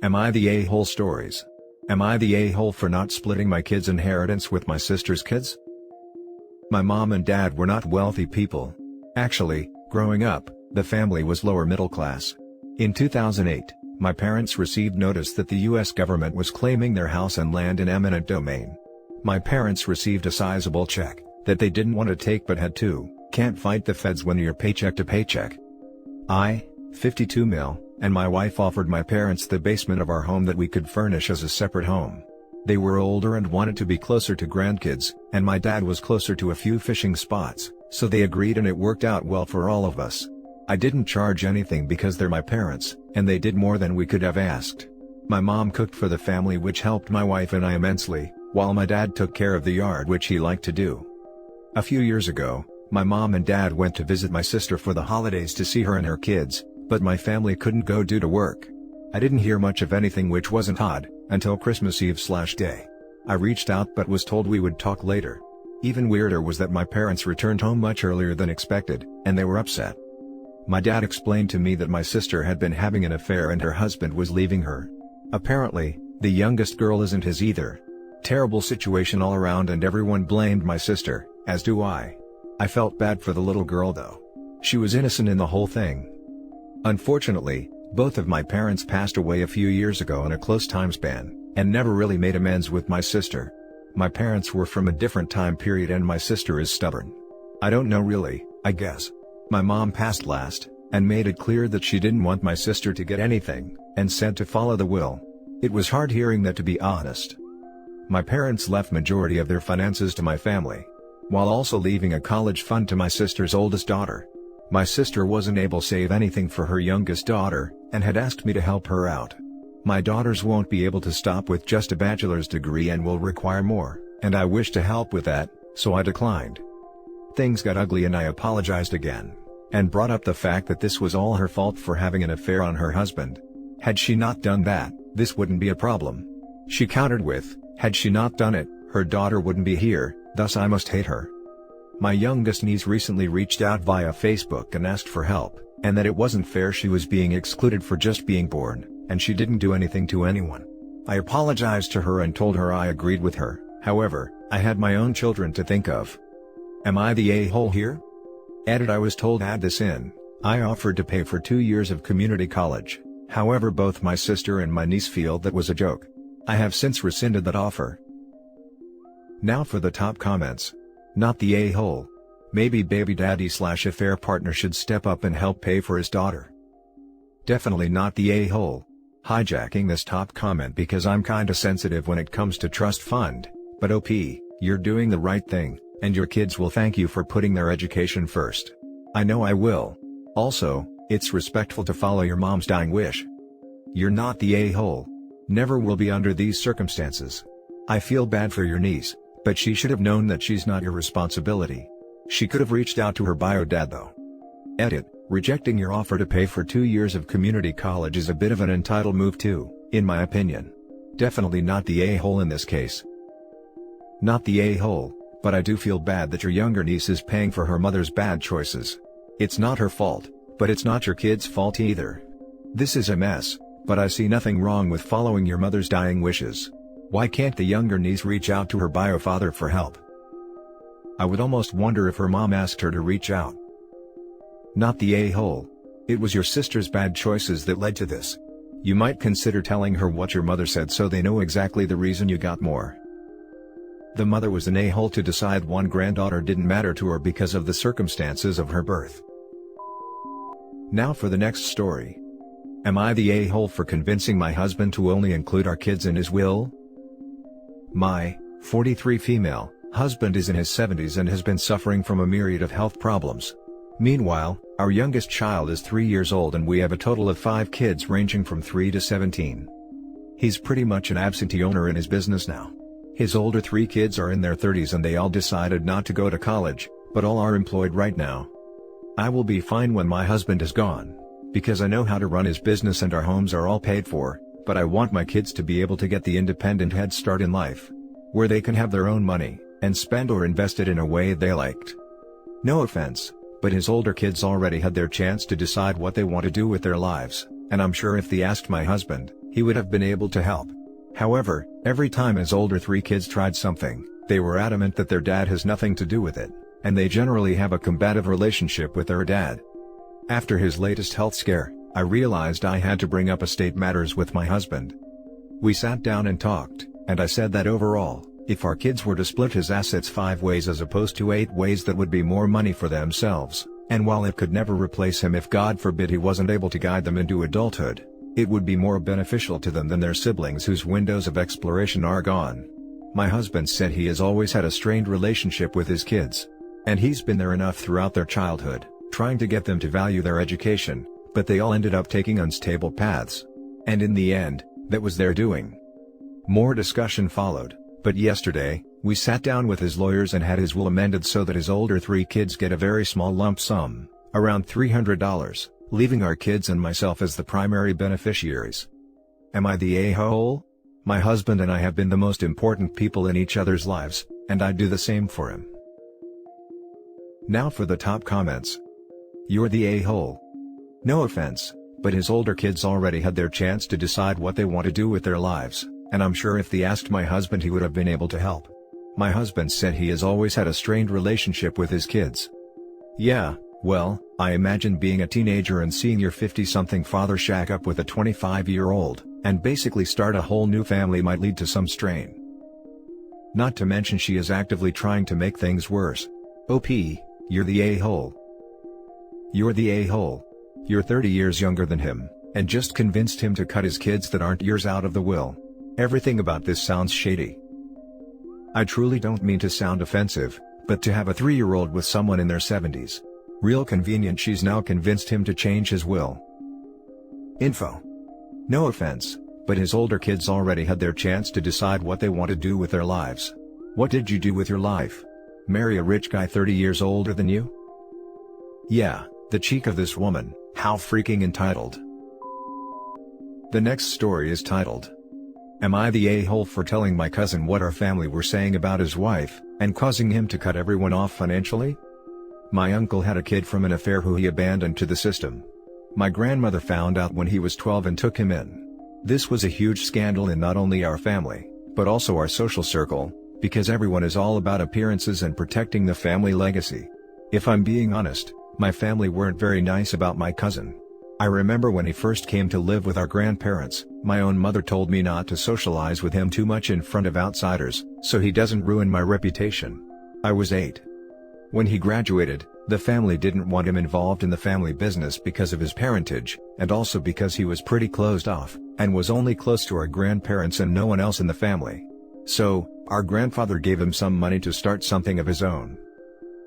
Am I the a-hole stories? Am I the a-hole for not splitting my kids' inheritance with my sister's kids? My mom and dad were not wealthy people. Actually, growing up, the family was lower middle class. In 2008, my parents received notice that the US government was claiming their house and land in eminent domain. My parents received a sizable check that they didn't want to take but had to. Can't fight the feds when you're paycheck to paycheck. 52 mil, and my wife offered my parents the basement of our home that we could furnish as a separate home. They were older and wanted to be closer to grandkids, and my dad was closer to a few fishing spots, so they agreed and it worked out well for all of us. I didn't charge anything because they're my parents, and they did more than we could have asked. My mom cooked for the family, which helped my wife and I immensely, while my dad took care of the yard, which he liked to do. A few years ago, my mom and dad went to visit my sister for the holidays to see her and her kids, but my family couldn't go due to work. I didn't hear much of anything, which wasn't odd, until Christmas Eve/day. I reached out but was told we would talk later. Even weirder was that my parents returned home much earlier than expected, and they were upset. My dad explained to me that my sister had been having an affair and her husband was leaving her. Apparently, the youngest girl isn't his either. Terrible situation all around, and everyone blamed my sister, as do I. I felt bad for the little girl though. She was innocent in the whole thing. Unfortunately, both of my parents passed away a few years ago in a close time span, and never really made amends with my sister. My parents were from a different time period and my sister is stubborn. I don't know really, I guess. My mom passed last, and made it clear that she didn't want my sister to get anything, and said to follow the will. It was hard hearing that, to be honest. My parents left majority of their finances to my family, while also leaving a college fund to my sister's oldest daughter. My sister wasn't able to save anything for her youngest daughter, and had asked me to help her out. My daughters won't be able to stop with just a bachelor's degree and will require more, and I wish to help with that, so I declined. Things got ugly and I apologized again, and brought up the fact that this was all her fault for having an affair on her husband. Had she not done that, this wouldn't be a problem. She countered with, had she not done it, her daughter wouldn't be here, thus I must hate her. My youngest niece recently reached out via Facebook and asked for help, and that it wasn't fair she was being excluded for just being born, and she didn't do anything to anyone. I apologized to her and told her I agreed with her. However, I had my own children to think of. Am I the a-hole here? Edit: I was told add this in. I offered to pay for 2 years of community college. However, both my sister and my niece feel that was a joke. I have since rescinded that offer. Now for the top comments. Not the a-hole. Maybe baby daddy/affair partner should step up and help pay for his daughter. Definitely not the a-hole. Hijacking this top comment because I'm kinda sensitive when it comes to trust fund, but OP, you're doing the right thing, and your kids will thank you for putting their education first. I know I will. Also, it's respectful to follow your mom's dying wish. You're not the a-hole. Never will be under these circumstances. I feel bad for your niece, but she should have known that she's not your responsibility. She could have reached out to her bio dad though. Edit: rejecting your offer to pay for 2 years of community college is a bit of an entitled move too, in my opinion. Definitely not the a-hole in this case. Not the a-hole, but I do feel bad that your younger niece is paying for her mother's bad choices. It's not her fault, but it's not your kid's fault either. This is a mess, but I see nothing wrong with following your mother's dying wishes. Why can't the younger niece reach out to her bio father for help? I would almost wonder if her mom asked her to reach out. Not the a-hole. It was your sister's bad choices that led to this. You might consider telling her what your mother said so they know exactly the reason you got more. The mother was an a-hole to decide one granddaughter didn't matter to her because of the circumstances of her birth. Now for the next story. Am I the a-hole for convincing my husband to only include our kids in his will? My 43 female husband is in his 70s and has been suffering from a myriad of health problems. Meanwhile, our youngest child is 3 years old and we have a total of 5 kids ranging from 3 to 17. He's pretty much an absentee owner in his business now. His older 3 kids are in their 30s and they all decided not to go to college, but all are employed right now. I will be fine when my husband is gone, because I know how to run his business and our homes are all paid for, but I want my kids to be able to get the independent head start in life, where they can have their own money, and spend or invest it in a way they liked. No offense, but his older kids already had their chance to decide what they want to do with their lives, and I'm sure if they asked my husband, he would have been able to help. However, every time his older 3 kids tried something, they were adamant that their dad has nothing to do with it, and they generally have a combative relationship with their dad. After his latest health scare, I realized I had to bring up estate matters with my husband. We sat down and talked, and I said that overall, if our kids were to split his assets 5 ways as opposed to 8 ways, that would be more money for themselves, and while it could never replace him if God forbid he wasn't able to guide them into adulthood, it would be more beneficial to them than their siblings whose windows of exploration are gone. My husband said he has always had a strained relationship with his kids. And he's been there enough throughout their childhood, trying to get them to value their education, but they all ended up taking unstable paths. And in the end, that was their doing. More discussion followed, but yesterday, we sat down with his lawyers and had his will amended so that his older 3 kids get a very small lump sum, around $300, leaving our kids and myself as the primary beneficiaries. Am I the a-hole? My husband and I have been the most important people in each other's lives, and I'd do the same for him. Now for the top comments. You're the a-hole. No offense, but his older kids already had their chance to decide what they want to do with their lives, and I'm sure if they asked my husband he would have been able to help. My husband said he has always had a strained relationship with his kids. Yeah, well, I imagine being a teenager and seeing your 50-something father shack up with a 25-year-old, and basically start a whole new family might lead to some strain. Not to mention she is actively trying to make things worse. OP, you're the a-hole. You're the a-hole. You're 30 years younger than him, and just convinced him to cut his kids that aren't yours out of the will. Everything about this sounds shady. I truly don't mean to sound offensive, but to have a 3-year-old with someone in their 70s. Real convenient she's now convinced him to change his will. Info. No offense, but his older kids already had their chance to decide what they want to do with their lives. What did you do with your life? Marry a rich guy 30 years older than you? Yeah, the cheek of this woman, how freaking entitled. The next story is titled, Am I the a-hole for telling my cousin what our family were saying about his wife, and causing him to cut everyone off financially? My uncle had a kid from an affair who he abandoned to the system. My grandmother found out when he was 12 and took him in. This was a huge scandal in not only our family, but also our social circle, because everyone is all about appearances and protecting the family legacy. If I'm being honest, my family weren't very nice about my cousin. I remember when he first came to live with our grandparents, my own mother told me not to socialize with him too much in front of outsiders, so he doesn't ruin my reputation. I was 8. When he graduated, the family didn't want him involved in the family business because of his parentage, and also because he was pretty closed off, and was only close to our grandparents and no one else in the family. So, our grandfather gave him some money to start something of his own.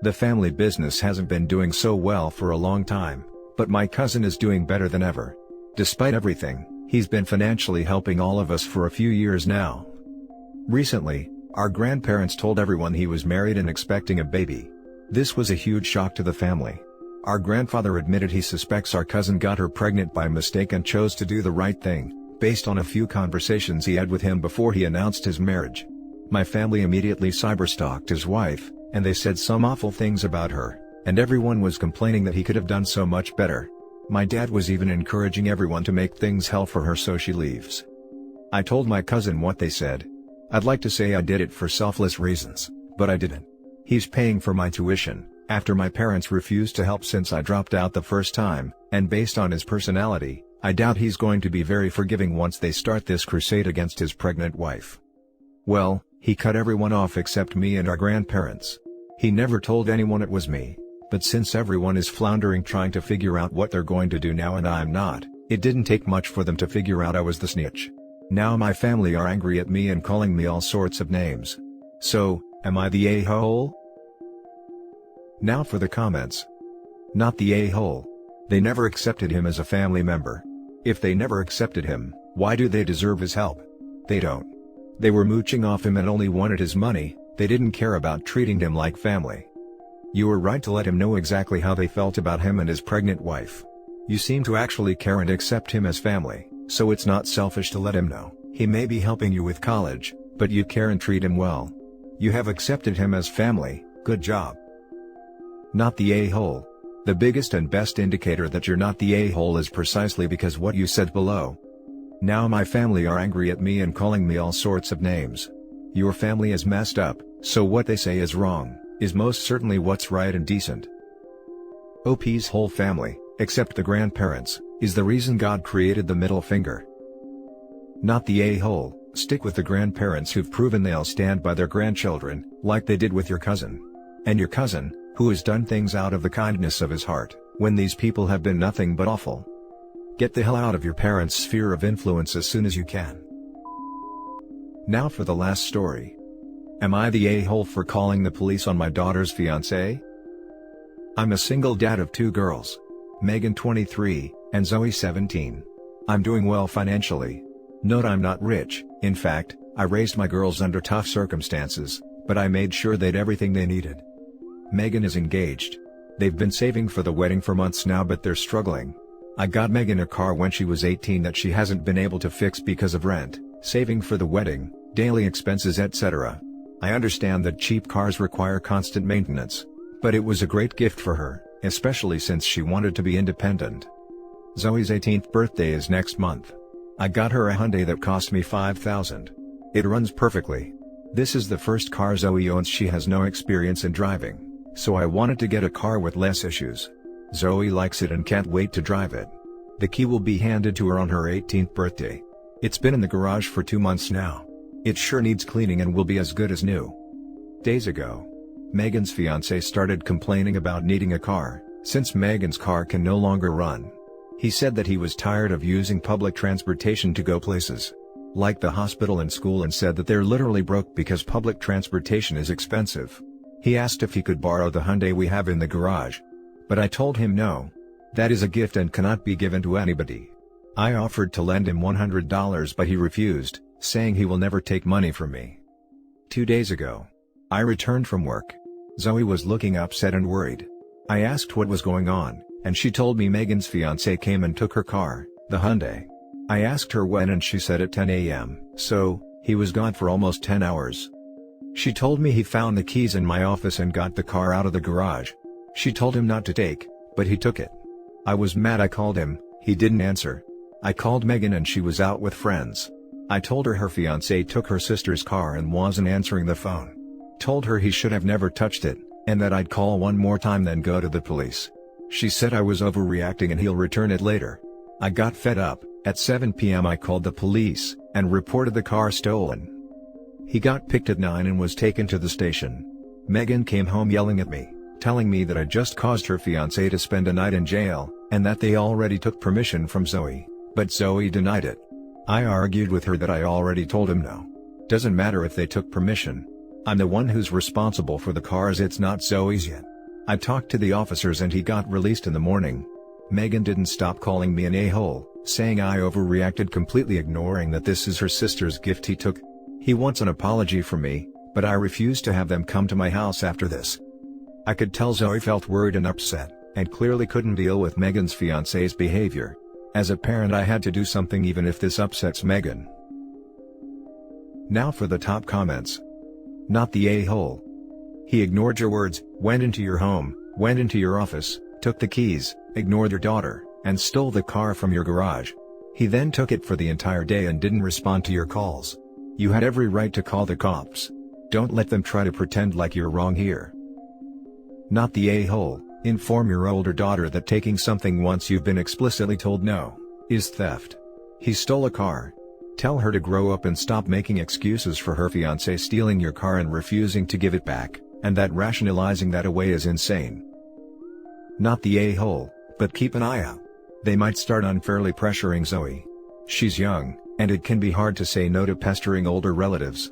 The family business hasn't been doing so well for a long time, but my cousin is doing better than ever. Despite everything, he's been financially helping all of us for a few years now. Recently, our grandparents told everyone he was married and expecting a baby. This was a huge shock to the family. Our grandfather admitted he suspects our cousin got her pregnant by mistake and chose to do the right thing, based on a few conversations he had with him before he announced his marriage. My family immediately cyberstalked his wife, and they said some awful things about her, and everyone was complaining that he could have done so much better. My dad was even encouraging everyone to make things hell for her so she leaves. I told my cousin what they said. I'd like to say I did it for selfless reasons, but I didn't. He's paying for my tuition, after my parents refused to help since I dropped out the first time, and based on his personality, I doubt he's going to be very forgiving once they start this crusade against his pregnant wife. Well, he cut everyone off except me and our grandparents. He never told anyone it was me, but since everyone is floundering trying to figure out what they're going to do now and I'm not, it didn't take much for them to figure out I was the snitch. Now my family are angry at me and calling me all sorts of names. So, am I the a-hole? Now for the comments. Not the a-hole. They never accepted him as a family member. If they never accepted him, why do they deserve his help? They don't. They were mooching off him and only wanted his money, they didn't care about treating him like family. You were right to let him know exactly how they felt about him and his pregnant wife. You seem to actually care and accept him as family, so it's not selfish to let him know. He may be helping you with college, but you care and treat him well. You have accepted him as family, good job. Not the a-hole. The biggest and best indicator that you're not the a-hole is precisely because what you said below. Now my family are angry at me and calling me all sorts of names. Your family is messed up, so what they say is wrong, is most certainly what's right and decent. OP's whole family, except the grandparents, is the reason God created the middle finger. Not the a-hole. Stick with the grandparents who've proven they'll stand by their grandchildren, like they did with your cousin. And your cousin, who has done things out of the kindness of his heart, when these people have been nothing but awful. Get the hell out of your parents' sphere of influence as soon as you can. Now for the last story. Am I the a-hole for calling the police on my daughter's fiancé? I'm a single dad of 2 girls. Megan 23, and Zoe 17. I'm doing well financially. Note I'm not rich. In fact, I raised my girls under tough circumstances, but I made sure they'd everything they needed. Megan is engaged. They've been saving for the wedding for months now, but they're struggling. I got Megan a car when she was 18 that she hasn't been able to fix because of rent, saving for the wedding, daily expenses, etc. I understand that cheap cars require constant maintenance, but it was a great gift for her, especially since she wanted to be independent. Zoe's 18th birthday is next month. I got her a Hyundai that cost me $5,000. It runs perfectly. This is the first car Zoe owns. She has no experience in driving, so I wanted to get a car with less issues. Zoe likes it and can't wait to drive it. The key will be handed to her on her 18th birthday. It's been in the garage for 2 months now. It sure needs cleaning and will be as good as new. Days ago, Megan's fiancé started complaining about needing a car, since Megan's car can no longer run. He said that he was tired of using public transportation to go places, like the hospital and school, and said that they're literally broke because public transportation is expensive. He asked if he could borrow the Hyundai we have in the garage. But I told him no. That is a gift and cannot be given to anybody. I offered to lend him $100 but he refused, saying he will never take money from me. 2 days ago, I returned from work. Zoe was looking upset and worried. I asked what was going on, and she told me Megan's fiancé came and took her car, the Hyundai. I asked her when and she said at 10 a.m., so, he was gone for almost 10 hours. She told me he found the keys in my office and got the car out of the garage. She told him not to take, but he took it. I was mad. I called him, he didn't answer. I called Megan and she was out with friends. I told her fiancé took her sister's car and wasn't answering the phone. Told her he should have never touched it, and that I'd call one more time then go to the police. She said I was overreacting and he'll return it later. I got fed up. At 7 p.m. I called the police, and reported the car stolen. He got picked at 9 and was taken to the station. Megan came home yelling at me, telling me that I just caused her fiancé to spend a night in jail, and that they already took permission from Zoe, but Zoe denied it. I argued with her that I already told him no. Doesn't matter if they took permission. I'm the one who's responsible for the cars, it's not Zoe's yet. I talked to the officers and he got released in the morning. Megan didn't stop calling me an a-hole, saying I overreacted, completely ignoring that this is her sister's gift he took. He wants an apology from me, but I refused to have them come to my house after this. I could tell Zoe felt worried and upset, and clearly couldn't deal with Megan's fiancé's behavior. As a parent I had to do something even if this upsets Megan. Now for the top comments. Not the a-hole. He ignored your words, went into your home, went into your office, took the keys, ignored your daughter, and stole the car from your garage. He then took it for the entire day and didn't respond to your calls. You had every right to call the cops. Don't let them try to pretend like you're wrong here. Not the a-hole. Inform your older daughter that taking something once you've been explicitly told no, is theft. He stole a car. Tell her to grow up and stop making excuses for her fiancé stealing your car and refusing to give it back, and that rationalizing that away is insane. Not the a-hole, but keep an eye out. They might start unfairly pressuring Zoe. She's young, and it can be hard to say no to pestering older relatives.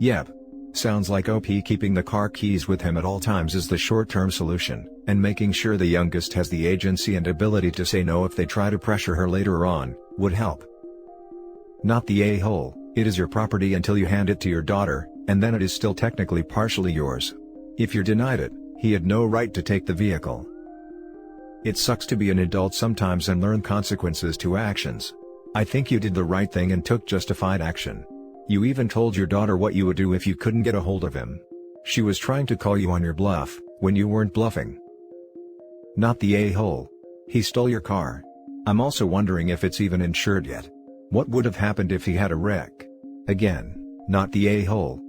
Yep. Sounds like OP keeping the car keys with him at all times is the short-term solution, and making sure the youngest has the agency and ability to say no if they try to pressure her later on, would help. Not the a-hole. It is your property until you hand it to your daughter, and then it is still technically partially yours. If you're denied it, he had no right to take the vehicle. It sucks to be an adult sometimes and learn consequences to actions. I think you did the right thing and took justified action. You even told your daughter what you would do if you couldn't get a hold of him. She was trying to call you on your bluff, when you weren't bluffing. Not the a-hole. He stole your car. I'm also wondering if it's even insured yet. What would have happened if he had a wreck? Again, not the a-hole.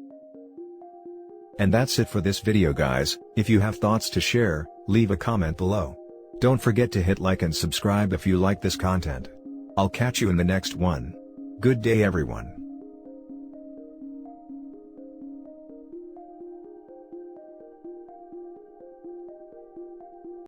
And that's it for this video guys. If you have thoughts to share, leave a comment below. Don't forget to hit like and subscribe if you like this content. I'll catch you in the next one. Good day everyone.